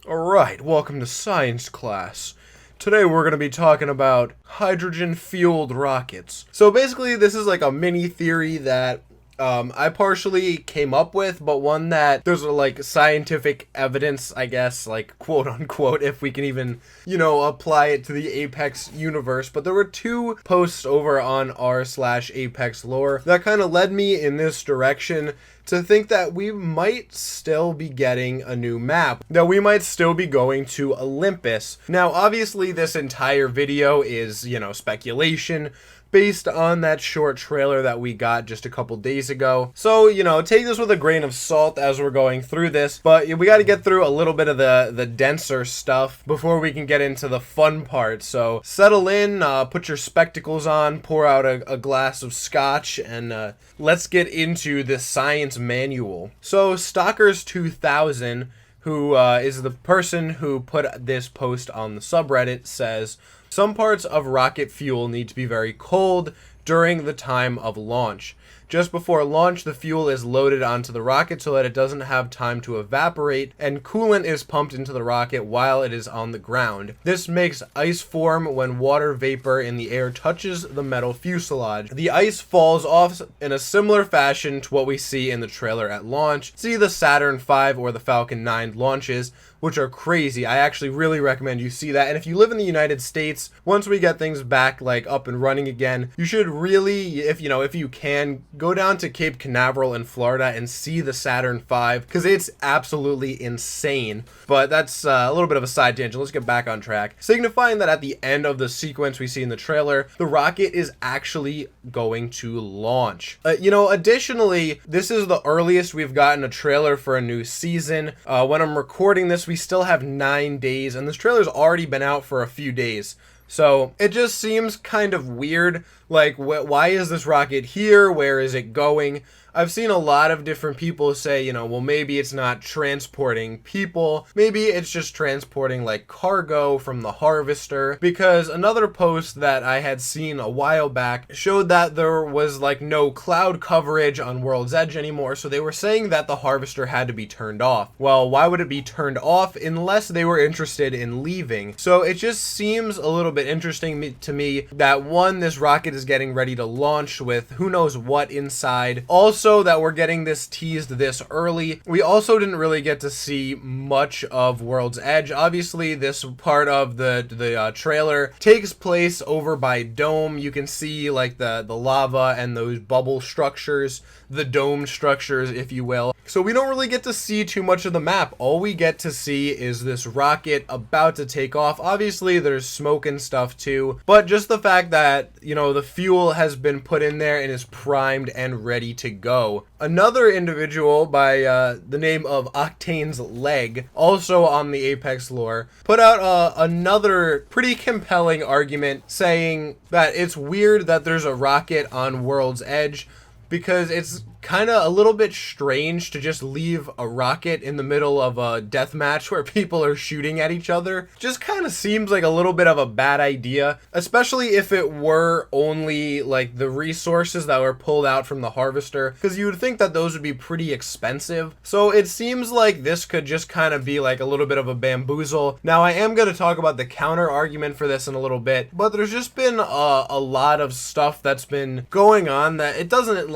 Alright, welcome to science class. Today we're going to be talking about hydrogen-fueled rockets. So basically this is like a mini theory that I partially came up with, but one that there's like scientific evidence, I guess, like quote unquote, if we can even, apply it to the Apex universe. But there were two posts over on r/Apex lore that kind of led me in this direction to think that we might still be getting a new map, that we might still be going to Olympus. Now, obviously, this entire video is, speculation, based on that short trailer that we got just a couple days ago. So, take this with a grain of salt as we're going through this, but we got to get through a little bit of the denser stuff before we can get into the fun part. So settle in, put your spectacles on, pour out a glass of scotch, and let's get into the science manual. So Stalkers 2000, who is the person who put this post on the subreddit, says, some parts of rocket fuel need to be very cold during the time of launch. Just before launch, the fuel is loaded onto the rocket so that it doesn't have time to evaporate, and coolant is pumped into the rocket while it is on the ground. This makes ice form when water vapor in the air touches the metal fuselage. The ice falls off in a similar fashion to what we see in the trailer at launch. See the Saturn V or the Falcon 9 launches, which are crazy. I actually really recommend you see that. And if you live in the United States, once we get things back up and running again, you should really, if you can, go down to Cape Canaveral in Florida and see the Saturn V, because it's absolutely insane. But that's a little bit of a side tangent. Let's get back on track. Signifying that at the end of the sequence we see in the trailer, the rocket is actually going to launch. Additionally, this is the earliest we've gotten a trailer for a new season. When I'm recording this, we still have 9 days, and this trailer's already been out for a few days. So it just seems kind of weird. Why is this rocket here? Where is it going? I've seen a lot of different people say, well, maybe it's not transporting people. Maybe it's just transporting cargo from the harvester. Because another post that I had seen a while back showed that there was no cloud coverage on World's Edge anymore. So they were saying that the harvester had to be turned off. Well, why would it be turned off unless they were interested in leaving? So it just seems a little bit interesting to me that one, this rocket is getting ready to launch with who knows what inside. Also, that we're getting this teased this early. We also didn't really get to see much of World's Edge. Obviously, this part of the trailer takes place over by Dome. You can see the lava and those bubble structures, the dome structures, if you will. So we don't really get to see too much of the map. All we get to see is this rocket about to take off. Obviously, there's smoke and stuff too, but just the fact that, the fuel has been put in there and is primed and ready to go. Another individual by the name of Octane's Leg, also on the Apex lore, put out another pretty compelling argument saying that it's weird that there's a rocket on World's Edge, because it's kind of a little bit strange to just leave a rocket in the middle of a death match where people are shooting at each other. Just kind of seems like a little bit of a bad idea, especially if it were only the resources that were pulled out from the harvester, because you would think that those would be pretty expensive. So it seems like this could just kind of be a little bit of a bamboozle. Now, I am going to talk about the counter argument for this in a little bit, but there's just been a lot of stuff that's been going on that it doesn't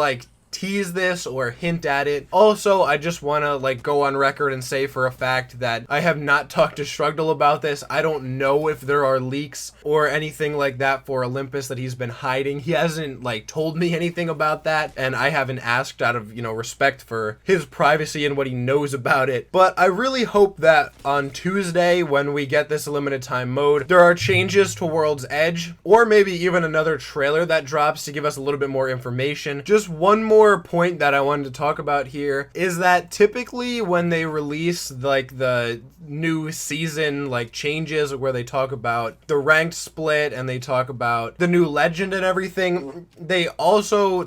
tease this or hint at it. Also, I just want to go on record and say for a fact that I have not talked to Shrugdle about this. I don't know if there are leaks or anything like that for Olympus that he's been hiding. He hasn't told me anything about that, and I haven't asked out of respect for his privacy and what he knows about it. But I really hope that on Tuesday, when we get this limited time mode, there are changes to World's Edge, or maybe even another trailer that drops to give us a little bit more information. Just one more point that I wanted to talk about here is that typically when they release the new season changes where they talk about the ranked split and they talk about the new legend and everything, they also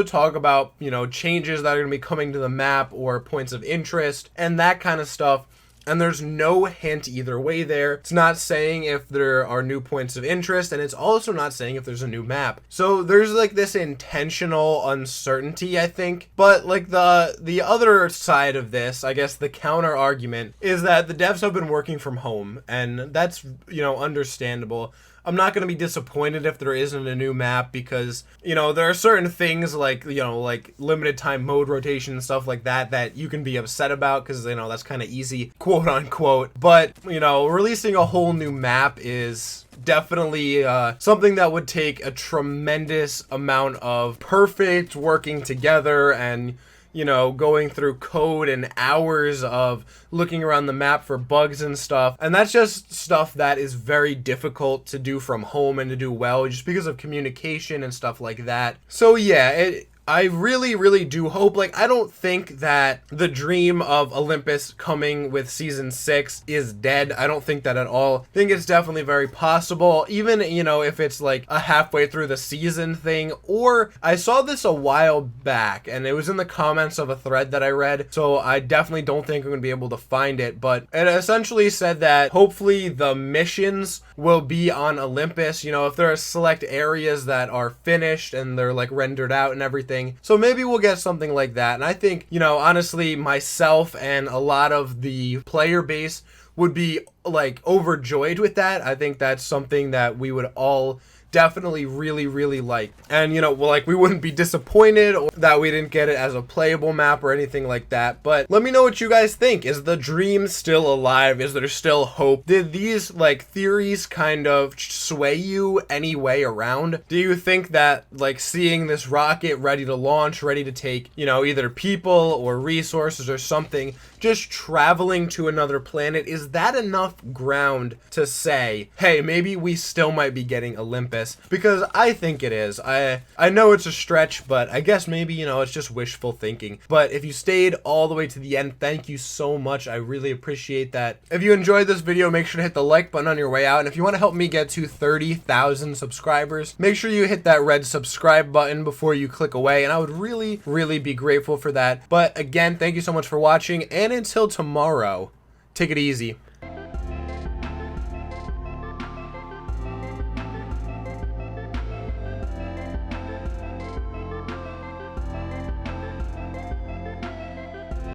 talk about changes that are going to be coming to the map or points of interest and that kind of stuff. and there's no hint either way there. It's not saying if there are new points of interest, and it's also not saying if there's a new map. So there's like this intentional uncertainty, I think. But like the other side of this, I guess the counter argument, is that the devs have been working from home, and that's, you know, understandable. I'm not going to be disappointed if there isn't a new map because, you know, there are certain things like, you know, like limited time mode rotation and stuff like that that you can be upset about because, you know, that's kind of easy, quote unquote. But, you know, releasing a whole new map is definitely something that would take a tremendous amount of perfect working together and, you know, going through code and hours of looking around the map for bugs and stuff. And that's just stuff that is very difficult to do from home and to do well just because of communication and stuff like that. So yeah, I really, really do hope, like, I don't think that the dream of Olympus coming with Season 6 is dead. I don't think that at all. I think it's definitely very possible, even, you know, if it's like a halfway through the season thing. Or I saw this a while back, and it was in the comments of a thread that I read, so I definitely don't think I'm going to be able to find it, but it essentially said that hopefully the missions will be on Olympus, you know, if there are select areas that are finished and they're like rendered out and everything. So maybe we'll get something like that. And I think, you know, honestly, myself and a lot of the player base would be like overjoyed with that. I think that's something that we would all definitely really, really like. And, you know, like, we wouldn't be disappointed or that we didn't get it as a playable map or anything like that. But let me know what you guys think. Is the dream still alive? Is there still hope? Did these like theories kind of sway you any way around? Do you think that like seeing this rocket ready to launch, ready to take, you know, either people or resources or something, just traveling to another planet, is that enough ground to say, hey, maybe we still might be getting Olympus? Because I think it is. I know it's a stretch, but I guess maybe, you know, it's just wishful thinking. But if you stayed all the way to the end, thank you so much. I really appreciate that. If you enjoyed this video, make sure to hit the like button on your way out. And if you want to help me get to 30,000 subscribers, make sure you hit that red subscribe button before you click away. And I would really, really be grateful for that. But again, thank you so much for watching. And until tomorrow, take it easy.